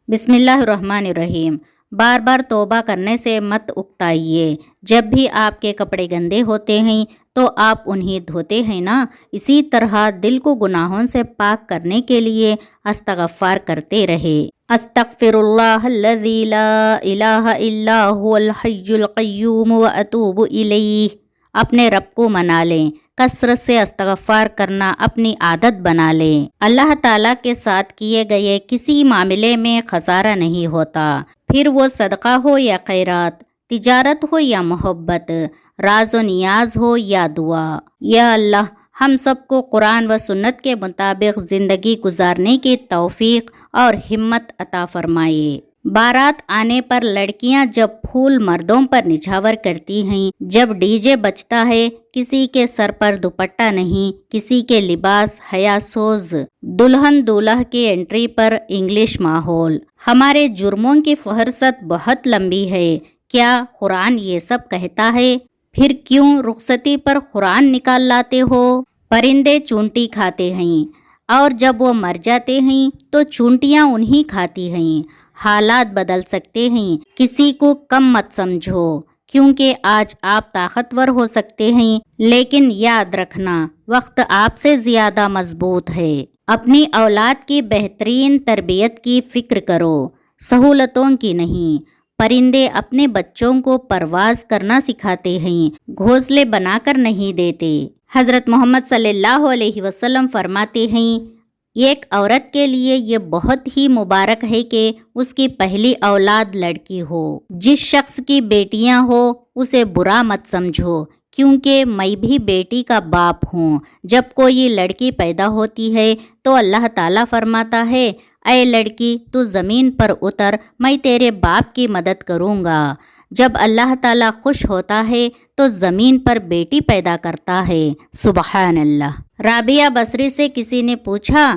بسم اللہ الرحمن الرحیم۔ بار بار توبہ کرنے سے مت اکتائیے۔ جب بھی آپ کے کپڑے گندے ہوتے ہیں تو آپ انہیں دھوتے ہیں نا، اسی طرح دل کو گناہوں سے پاک کرنے کے لیے استغفار کرتے رہے۔ استغفر اللہ الذی لا الہ الا هو الحی القیوم واتوب الیہ۔ اپنے رب کو منا لیں، کثرت سے استغفار کرنا اپنی عادت بنا لیں۔ اللہ تعالیٰ کے ساتھ کیے گئے کسی معاملے میں خسارہ نہیں ہوتا، پھر وہ صدقہ ہو یا خیرات، تجارت ہو یا محبت، راز و نیاز ہو یا دعا۔ یا اللہ، ہم سب کو قرآن و سنت کے مطابق زندگی گزارنے کی توفیق اور ہمت عطا فرمائے۔ بارات آنے پر لڑکیاں جب پھول مردوں پر نچھاور کرتی ہیں، جب ڈی جے بجتا ہے، کسی کے سر پر دوپٹہ نہیں، کسی کے لباس حیا سوز، دلہن دولہا کی انٹری پر انگلش ماحول۔ ہمارے جرموں کی فہرست بہت لمبی ہے، کیا قرآن یہ سب کہتا ہے؟ پھر کیوں رخصتی پر قرآن نکال لاتے ہو؟ پرندے چونٹی کھاتے ہیں اور جب وہ مر جاتے ہیں تو چونٹیاں انہی کھاتی ہیں۔ حالات بدل سکتے ہیں، کسی کو کم مت سمجھو، کیونکہ آج آپ طاقتور ہو سکتے ہیں، لیکن یاد رکھنا وقت آپ سے زیادہ مضبوط ہے۔ اپنی اولاد کی بہترین تربیت کی فکر کرو، سہولتوں کی نہیں۔ پرندے اپنے بچوں کو پرواز کرنا سکھاتے ہیں، گھونسلے بنا کر نہیں دیتے۔ حضرت محمد صلی اللہ علیہ وسلم فرماتے ہیں، ایک عورت کے لیے یہ بہت ہی مبارک ہے کہ اس کی پہلی اولاد لڑکی ہو۔ جس شخص کی بیٹیاں ہو اسے برا مت سمجھو، کیونکہ میں بھی بیٹی کا باپ ہوں۔ جب کوئی لڑکی پیدا ہوتی ہے تو اللہ تعالیٰ فرماتا ہے، اے لڑکی تو زمین پر اتر، میں تیرے باپ کی مدد کروں گا۔ جب اللہ تعالیٰ خوش ہوتا ہے تو زمین پر بیٹی پیدا کرتا ہے۔ سبحان اللہ۔ رابعہ بصری سے کسی نے پوچھا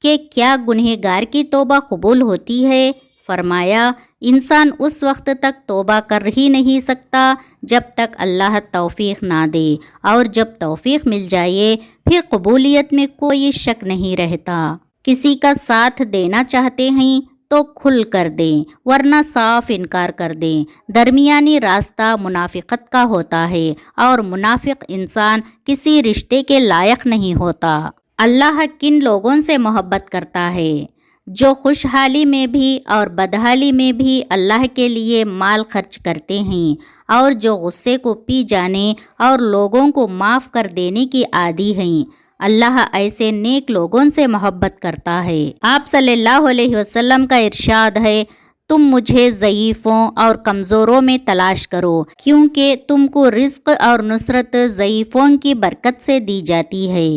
کہ کیا گنہگار کی توبہ قبول ہوتی ہے؟ فرمایا، انسان اس وقت تک توبہ کر ہی نہیں سکتا جب تک اللہ توفیق نہ دے، اور جب توفیق مل جائے پھر قبولیت میں کوئی شک نہیں رہتا۔ کسی کا ساتھ دینا چاہتے ہیں تو کھل کر دیں، ورنہ صاف انکار کر دیں۔ درمیانی راستہ منافقت کا ہوتا ہے، اور منافق انسان کسی رشتے کے لائق نہیں ہوتا۔ اللہ کن لوگوں سے محبت کرتا ہے؟ جو خوشحالی میں بھی اور بدحالی میں بھی اللہ کے لیے مال خرچ کرتے ہیں، اور جو غصے کو پی جانے اور لوگوں کو معاف کر دینے کی عادی ہیں۔ اللہ ایسے نیک لوگوں سے محبت کرتا ہے۔ آپ صلی اللہ علیہ وسلم کا ارشاد ہے، تم مجھے ضعیفوں اور کمزوروں میں تلاش کرو، کیونکہ تم کو رزق اور نصرت ضعیفوں کی برکت سے دی جاتی ہے۔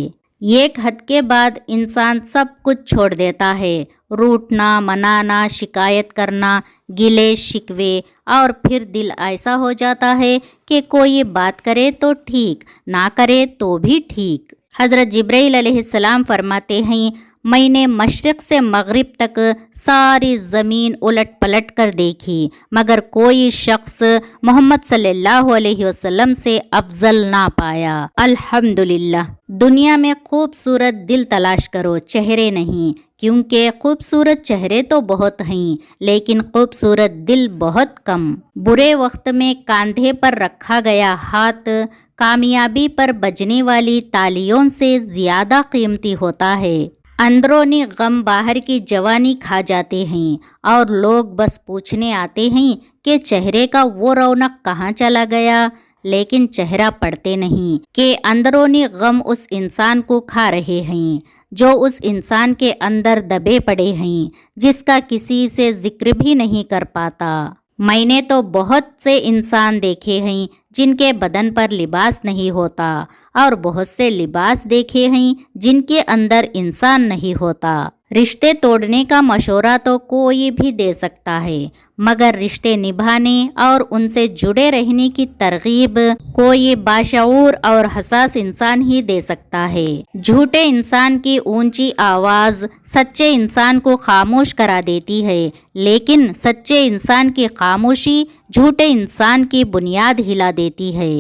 ایک حد کے بعد انسان سب کچھ چھوڑ دیتا ہے، روٹنا، منانا، شکایت کرنا، گلے شکوے، اور پھر دل ایسا ہو جاتا ہے کہ کوئی بات کرے تو ٹھیک، نہ کرے تو بھی ٹھیک۔ حضرت جبرائیل علیہ السلام فرماتے ہیں، میں نے مشرق سے مغرب تک ساری زمین الٹ پلٹ کر دیکھی، مگر کوئی شخص محمد صلی اللہ علیہ وسلم سے افضل نہ پایا۔ الحمدللہ۔ دنیا میں خوبصورت دل تلاش کرو، چہرے نہیں، کیونکہ خوبصورت چہرے تو بہت ہیں لیکن خوبصورت دل بہت کم۔ برے وقت میں کاندھے پر رکھا گیا ہاتھ کامیابی پر بجنے والی تالیوں سے زیادہ قیمتی ہوتا ہے۔ اندرونی غم باہر کی جوانی کھا جاتے ہیں، اور لوگ بس پوچھنے آتے ہیں کہ چہرے کا وہ رونق کہاں چلا گیا، لیکن چہرہ پڑھتے نہیں کہ اندرونی غم اس انسان کو کھا رہے ہیں، جو اس انسان کے اندر دبے پڑے ہیں، جس کا کسی سے ذکر بھی نہیں کر پاتا۔ میں نے تو بہت سے انسان دیکھے ہیں جن کے بدن پر لباس نہیں ہوتا، اور بہت سے لباس دیکھے ہیں جن کے اندر انسان نہیں ہوتا۔ رشتے توڑنے کا مشورہ تو کوئی بھی دے سکتا ہے، مگر رشتے نبھانے اور ان سے جڑے رہنے کی ترغیب کوئی باشعور اور حساس انسان ہی دے سکتا ہے۔ جھوٹے انسان کی اونچی آواز سچے انسان کو خاموش کرا دیتی ہے، لیکن سچے انسان کی خاموشی جھوٹے انسان کی بنیاد ہلا دیتی ہے۔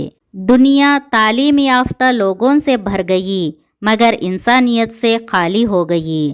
دنیا تعلیم یافتہ لوگوں سے بھر گئی، مگر انسانیت سے خالی ہو گئی۔